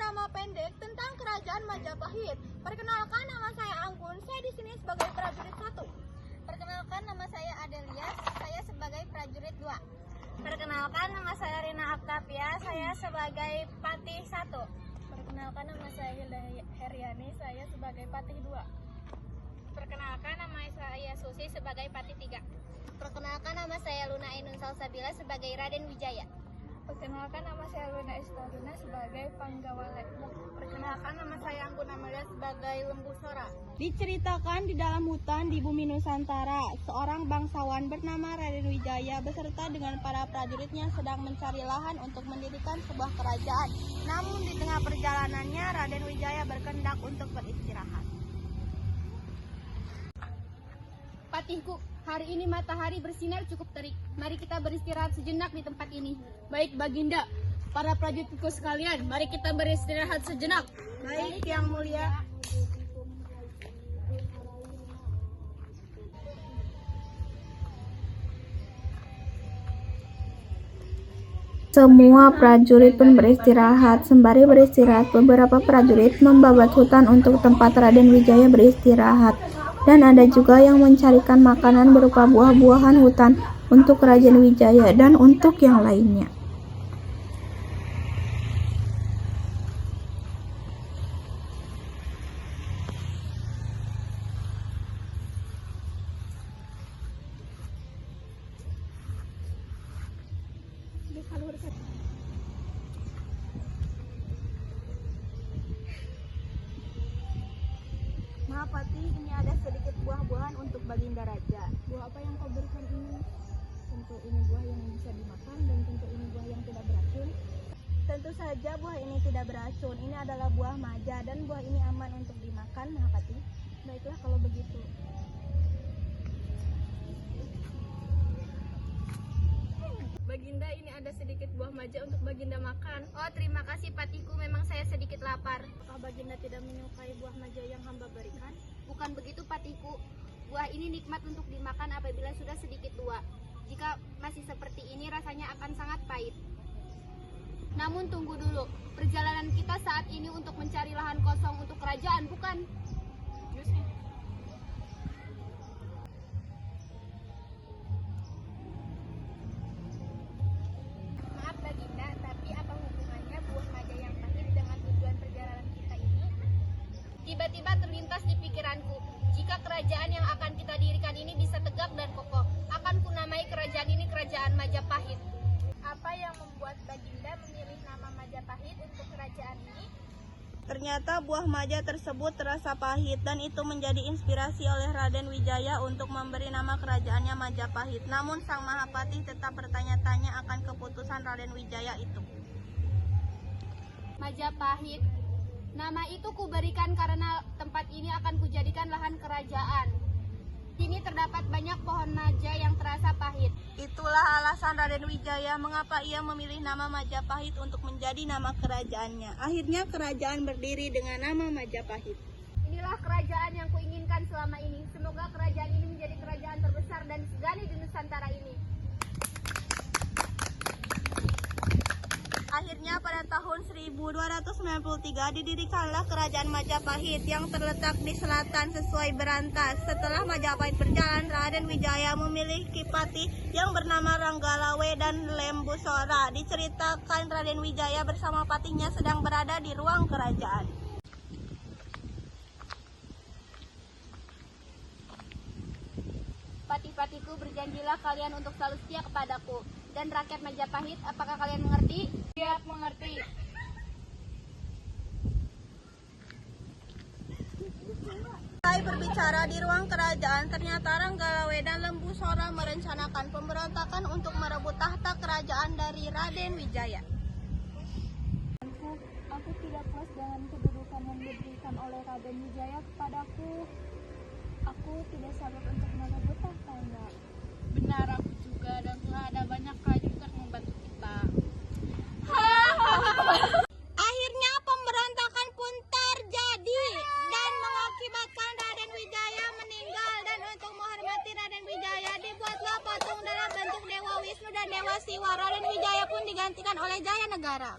drama pendek tentang kerajaan Majapahit. Perkenalkan, nama saya Anggun, saya di sini sebagai prajurit 1. Perkenalkan, nama saya Adelia, saya sebagai prajurit 2. Perkenalkan, nama saya Rina Aktapia, saya sebagai patih 1. Perkenalkan, nama saya Hilda Heriani, saya sebagai patih 2. Perkenalkan, nama saya Susi sebagai patih 3. Perkenalkan, nama saya Luna Ainun Salsabila sebagai Raden Wijaya. Perkenalkan, nama saya Luna Estorina sebagai Panggawalek. Perkenalkan, nama saya Anggun Amalia sebagai Lembu Sora. Diceritakan di dalam hutan di bumi Nusantara, seorang bangsawan bernama Raden Wijaya beserta dengan para prajuritnya sedang mencari lahan untuk mendirikan sebuah kerajaan. Namun di tengah perjalanannya Raden Wijaya berkehendak untuk beristirahat. Patihku, hari ini matahari bersinar cukup terik. Mari kita beristirahat sejenak di tempat ini. Baik Baginda, para prajuritku sekalian, mari kita beristirahat sejenak. Baik Yang Mulia. Semua prajurit pun beristirahat. Sembari beristirahat, beberapa prajurit membabat hutan untuk tempat Raden Wijaya beristirahat. Dan ada juga yang mencarikan makanan berupa buah-buahan hutan untuk Raden Wijaya dan untuk yang lainnya. Maaf Patih, ini ada sedikit buah-buahan untuk Baginda Raja. Buah apa yang kau berikan ini? Tentu ini buah yang bisa dimakan dan tentu ini buah yang tidak beracun. Tentu saja buah ini tidak beracun. Ini adalah buah maja dan buah ini aman untuk dimakan, Mahapati. Baiklah kalau begitu. Baginda, ini ada sedikit buah maja untuk Baginda makan. Oh, terima kasih Patihku, memang saya sedikit lapar. Apakah Baginda tidak menyukai buah maja yang hamba berikan? Bukan begitu Patihku, buah ini nikmat untuk dimakan apabila sudah sedikit tua. Jika masih seperti ini rasanya akan sangat pahit. Namun tunggu dulu, perjalanan kita saat ini untuk mencari lahan kosong untuk kerajaan, bukan? Maaf Baginda, tapi apa hubungannya buah maja yang pahit dengan tujuan perjalanan kita ini? Tiba-tiba terlintas di pikiranku, jika kerajaan yang akan kita dirikan ini bisa tegak dan kokoh, akan kunamai kerajaan ini Kerajaan Majapahit. Apa yang membuat Baginda memilih nama Majapahit untuk kerajaan ini? Ternyata buah maja tersebut terasa pahit dan itu menjadi inspirasi oleh Raden Wijaya untuk memberi nama kerajaannya Majapahit. Namun Sang Mahapati tetap bertanya-tanya akan keputusan Raden Wijaya itu. Majapahit. Nama itu kuberikan karena tempat ini akan kujadikan lahan kerajaan. Di sini terdapat banyak pohon maja yang terasa pahit. Itulah alasan Raden Wijaya mengapa ia memilih nama Majapahit untuk menjadi nama kerajaannya. Akhirnya kerajaan berdiri dengan nama Majapahit. Inilah kerajaan yang kuinginkan selama ini. Semoga kerajaan ini menjadi kerajaan terbesar dan segani di Nusantara ini. Akhirnya pada tahun 1293 didirikanlah Kerajaan Majapahit yang terletak di selatan sesuai berantas. Setelah Majapahit berjalan, Raden Wijaya memiliki patih yang bernama Ranggalawe dan Lembu Sora. Diceritakan Raden Wijaya bersama patihnya sedang berada di ruang kerajaan. Patih-patihku, berjanjilah kalian untuk selalu setia kepadaku. Dan rakyat Majapahit, apakah kalian mengerti? Siap mengerti. Selesai berbicara di ruang kerajaan, ternyata Ranggalawe dan Lembu Sora merencanakan pemberontakan untuk merebut tahta kerajaan dari Raden Wijaya. Aku tidak puas dengan kedudukan yang diberikan oleh Raden Wijaya kepadaku. Aku tidak sabar untuk merebut tahtanya. Benar, aku juga, dan telah ada banyak prajurit yang membantu kita. Akhirnya pemberontakan pun terjadi dan mengakibatkan Raden Wijaya meninggal, dan untuk menghormati Raden Wijaya dibuatlah patung dalam bentuk Dewa Wisnu dan Dewa Siwa. Raden Wijaya pun digantikan oleh Jaya Negara.